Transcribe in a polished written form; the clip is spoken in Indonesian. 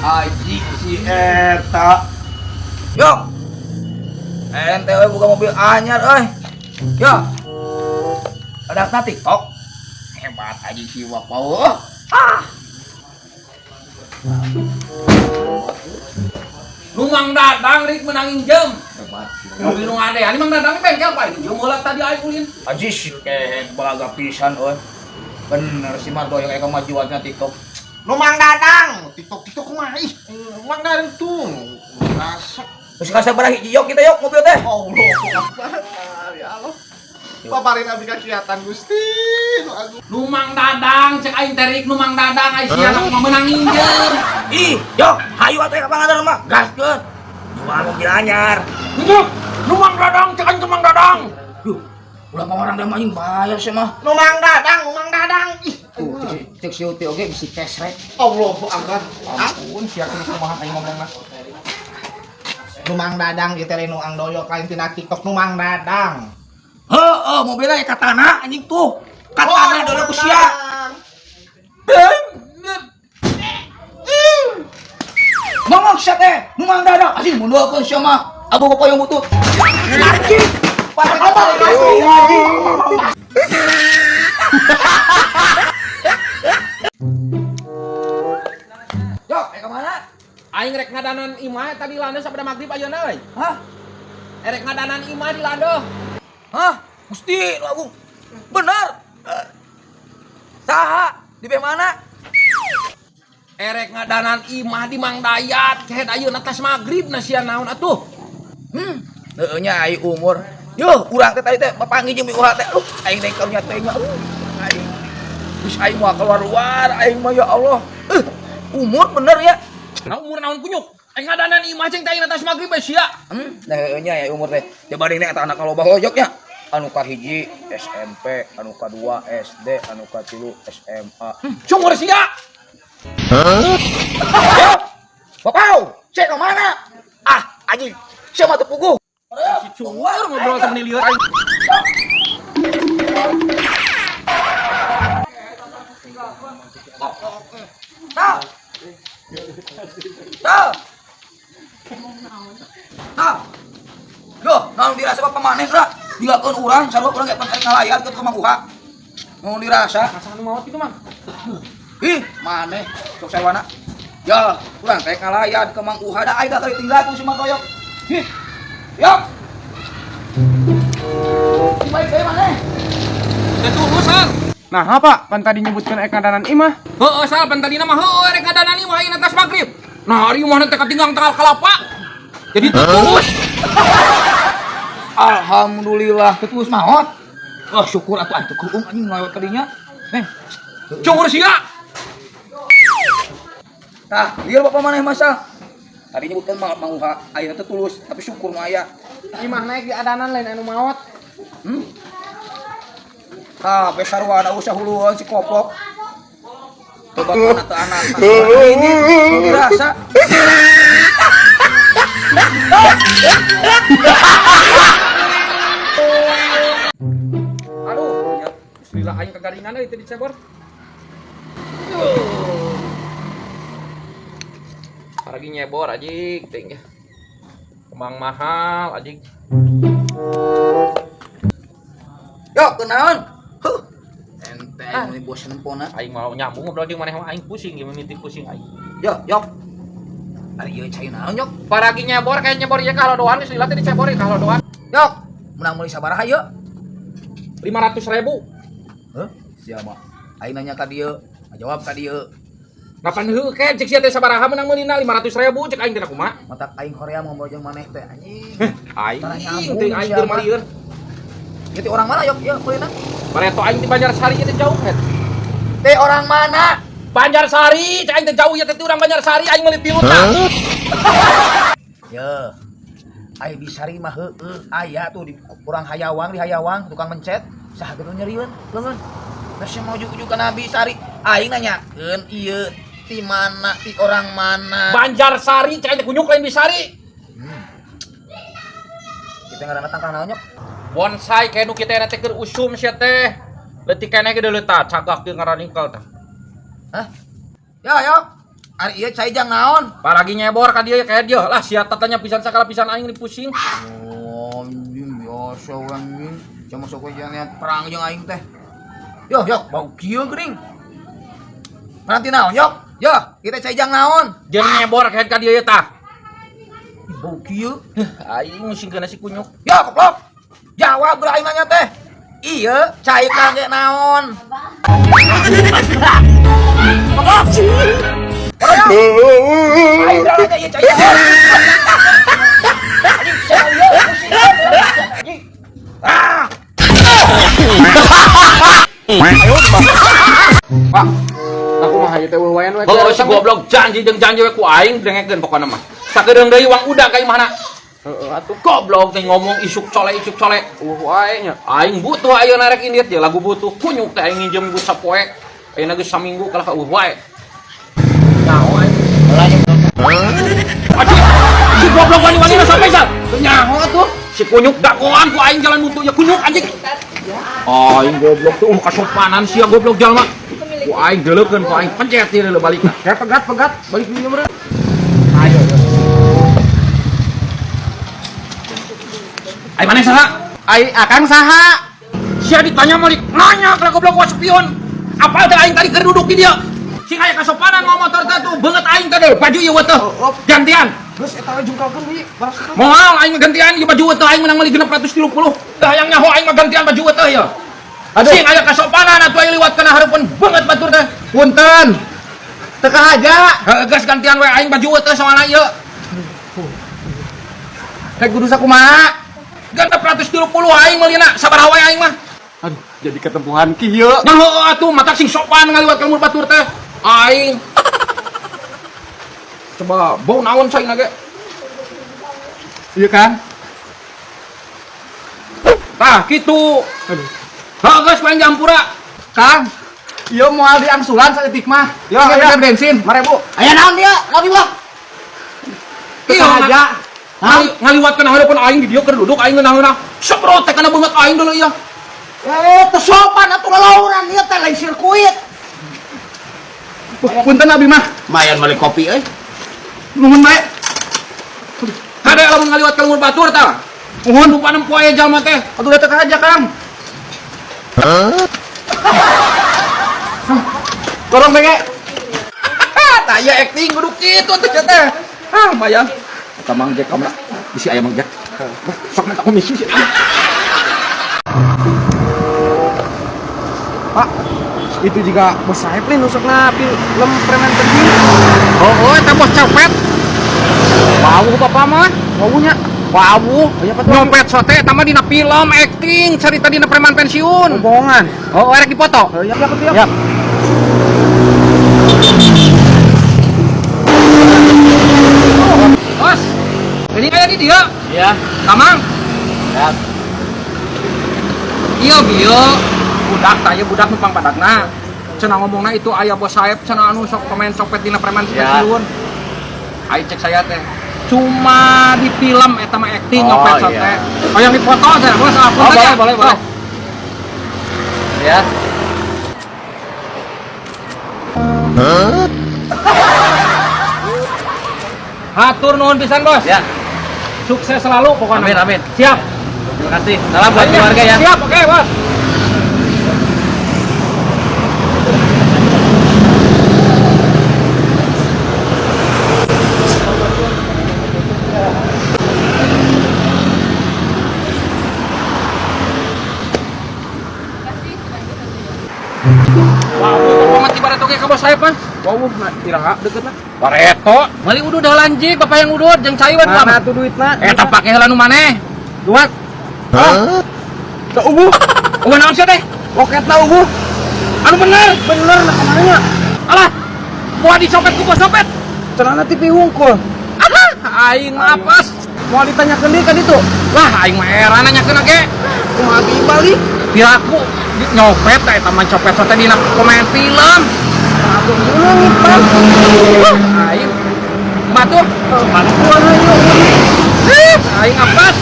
Aji si eta. Yo. Ente we buka mobil anyar euy. Yo. Ada TikTok. Hebat aji si Wapau. Ah. Lumang Dadang rik menangin jam. Hebat. Mobil nu ade, ani Mang Dadang bengkel paling jam heula tadi aya ulin. Aji si balaga pisan euy. Bener si Mardo yang kemajuannya TikTok. Mang Dadang, TikTok mah ih, Mang Dadang tuh rasa. Terus kasih berah hiji yok kita yok mobil teh. Allah Akbar, ya Allah. Paparin abdi kakiatan Gusti. Lumang Dadang cek aing terik Lumang Dadang aya sia anak menangin jam. Ih, yok, hayu atuh ka pangandaran mah. Gaskeun. Jual mobil anyar. Itu Lumang Dadang cek aing Mang Dadang. Duh, ulah mah orang dah anjing bayar sih mah. Mang Dadang. Ih, Cek si Uti oge bisi tes rek. Allahu Akbar. Ampun sia kumaha aing ngomongna. Mang Dadang ieu teh nu angdoyo kain tina TikTok Mang Dadang. Heeh, mobilnya katana anjing tuh. Katana dole ku sia. Ngomong sia teh, nu Mang Dadang anjing mun deukeun sia mah. Abu bapak yang butuh. Anjing. Pakai apa? Yok, ke mana? Aing rek ngadanan imah tadi lando sabada magrib ayeuna euy. Hah? Rek ngadanan imah di lando. Hah? Gusti lagu. Bener. Saha? Di beh mana? Erek ngadanan imah di Mang Dayat, kehet ayeuna tas magrib na sia naon atuh. Heueuh nya ai umur. Yo, urang teh tadi teh papanggih jeung mi ulah teh. Aing teh karunya teh nya. Aing. Geus aing moal keluar-luar, aing mah ya Allah. Umur bener ya. Nah umur naon kunyuk? Aing ngadanan imah ceng teh atas magrib sia. Nah heueuh nya ya umur teh. Coba deui eta anak kalobah lojoknya. Anu kahiji SMP, anu kadua SD, anu katilu SMA. Cungur sia. Yo, Bapau, cek ke mana? Ah, anjing, siapa tuh puguh? Si cungur ngobrol sama ni lieur aing. Tah. Tah. Tah. Yo, naon dirasa apa maneh ra? Dilakeun urang, sarua urang ge pakai ngalayan ke Mang Uha. Naon dirasa? Masa anu maot kitu Mang? Ih, maneh sok sewana. Ya, urang teh ngalayan ke Mang Uha da aida kali tinggal tuh si Mang Toyok. Ih. Yo. Di baik teh maneh. Teh tulus Sal. Nah, apa? Pan tadi nyebutkan ngadanan imah. Heueuh Sal pan tadi mah heueuh rek ngadanan imah ayeuna atas magrib. Nah, ari imah teh katinggang tanggal kalapa. Jadi tulus. Alhamdulillah terus maot. Oh syukur atuh atuh kuung anjing ngelewat kadinya. Cungur sia. Tah, lieur bapak maneh masa. Tadi nyebutkan Mang Uha, ayeuna teh tulus, tapi syukur mah aya. Imah naik di adanan lain anu maot. Tah, we sarua ada usah huluan si koplok. Coba kana teu anak. Ini dirasa. Aduh, ya bismillah aing kagaringan euy teh dicebor. Paragi nyebor anjing teh. Kembang mahal anjing. Yo, kenaon? Ente ini bos nempona. Aing mau nyambung ngobrol jeung maneh mah aing pusing ge mimiti pusing aing. Yo, yok. Ari ieu cai naon, yok? Paragi nyebor kayak nyebor ieu ka halodoan geus lila teh dicebor ka halodoan. Yok. Menang meuli sabaraha ieu? 500.000. Heuh? Sia mah. Aing nanya ka dieu, ngajawab ka dieu. Kapan heuh ke cek sia teh sabaraha menang meulina 500.000 cek aing teh kumaha? Matak aing Korea mau jeung maneh teh anjing. Aing Tara nyambung teh aing keur malieur. Ieu teh orang mana, yok? Ieu kulinan. Pareto aing di Banjarsari teh jauh kan. Teh orang mana? Banjarsari, cek aing teh jauh ya teh urang Banjarsari aing meuli tilu tah. Ya. Ai Bisari mah heueuh aya tuh di urang Hayawang di Hayawang tukang mencet. Saha geus nyerieun leungeun. Masih mau ujuk-ujuk ka Nabi Sari. Aing nanyakeun ieu ti mana ti orang mana? Banjarsari, cek aing teh kunyuk lain Bisari. Kita ngaranna tangkal naon nyok? Bonsai kayak nu kita teh keur usum sia teh. Leutik keneh ge deuleu tah cagak teu ngaraningkel tah. Hah? Ya, yok. Ari ieu cai jang naon? Paragi nyebor ka dieu kayak dia lah sia tatanya pisan sakala pisan aing ini pusing. Oh, anjing biasa anjing. Cuma sok we jangan perang jeung aing teh. Yo, bau kieu geuning. Nanti naon, yok? Yo, kita cai jang naon? Jeung nyebor kayak ka dieu tah. Bau kieu. Aing musingkeun si kunyuk. Yo, goblok. Jawab geura aing nanya teh. Ieu cai kangge naon? Goblok. Aing dah nanya ieu cai naon? Anjing, saya ieu pusing. Anjing. Ah. Pak, aku mah hayu teh wayan we. Oh, si goblok janji jeung janji we ku aing dengekeun pokona mah. Sakedeung deui uang udah ka imahna. Heeh atuh. Goblok teh ngomong isuk cole. Wae nya. Aing butuh ayeuna rek indit ya lagu butuh kunyuk teh aing nginjem ku sapoe. Ayeuna geus saminggu kalah ka wae. Nyaho aing. Aduh, si goblok wani-wani na sampai sal. Nyaho atuh. Si kunyuk dagoan ku aing jalan butuh ya kunyuk anjing. Aing goblok tuh kasopanan sia goblok jalma. Ku aing deuleukeun ku aing pencet ieu balik. Ya pegat balik dulu meureun. Ayo. Ai maneh saha? Ai akang saha? Sia ditanya malik nanya ka goblok wa spion. Apal teh aing tadi keur duduk di dieu. Sing aya kasopanan ngomong motor teh tuh beungeut aing teh deui baju ieu teh. Gantian. Geus eta jungkalkeun deui. Moal aing mah gantian ieu baju teh aing menang meuli 630. Dah yang nyaho aing mah gantian baju teh ya. Aduh. Sing aya kasopanan atuh aing liwat kana hareupeun beungeut batur teh. Punten. Teu kahaja. Heeh geus gantian we aing baju teh soalna ieu. Rek kudu sakumaha? 630 aing meulina sabaraha we aing mah. Aduh, jadi ketempuhan kieu. Nyaho atuh matak sing sopan ngaliwat ka lumur batur teh. Aing. Coba bau naon saingna ge? Iya kan? Tah kitu. Aduh. Geus main jampura. Kang, ieu moal diangsuran saeutik mah. Yo, Aya bensin. Mare Bu. Aya naon dia? Lagi wah. Teu Iya, kahaja. ngaliwat kana hareupeun aing di dieu keur duduk aing ngeunah-ngeunah. Sebrot teh kana beungeut aing deuleu ieu. Teu sopan atuh ngalauran ieu teh lain sirkuit. Punten abi mah. Mayan balik kopi euy. Nuhun bae. Kada lamun ngaliwat ka lumur batur tah. Nuhun. Lupa nempo aya jalma teh. Aduh teu kahaja Kang. Tolong bege. Tah ieu acting kudu kitu teh teh. Bayang. Eta Mang Jack kamera. Bisi aya Mang Jack. Sok minta komisi sih. Pak, itu juga bos Saeb nih nusukna film preman tadi. Oh, eta bos copet. Bau bapak mah. Baunya. Bau. Aya apa tuh? Nyopet sote eta mah dina film acting cerita dina preman pensiun. Bohongan. Oh, erek dipoto. Ya, betul. Ya. Bos, ini aya di dia. Iya. Tamang. Ya. Iya, bieu. Budak tanya budak numpang padagna. Cenah ngomongna itu aya bos Saeb cenah anu sok pemain copet dina preman pensiun. Aing cek saya teh. Cuma di film eta mah acting nyopet sote. Oh, yang dipoto teh, bos apa teh? Boleh. Ya. Hatur nuhun pisan, Bos. Ya. Sukses selalu pokoknya. Amin. Siap. Terima kasih. Salam buat keluarga ya. Siap, oke, Bos. Wah, banget ibarat oke ka Bos Saeb mah. Wow, nah, iraha deket lah. Bareto, meuli udud lanjik bapak yang udud jeung cai wan Mana tuh duitna? eta pake heula nu maneh. Duat. Hah? Teu ubuh. Eueuh naon sia teh? Loketna ubuh. Anu bener. Bener nah kamarnya. Alah, moal dicopet ku bos copet. Cenana ti pihungkul. Aing mah apes. Mau ditanyakeun deui ka ditu. Lah aing mah heran nanyakeun ge. Kumaha abi balik? Piraku nyopet eta mah copet teh dina pemain film. Aku dulu ngipan. Aing batur. Bantuan ayo. Aing apes.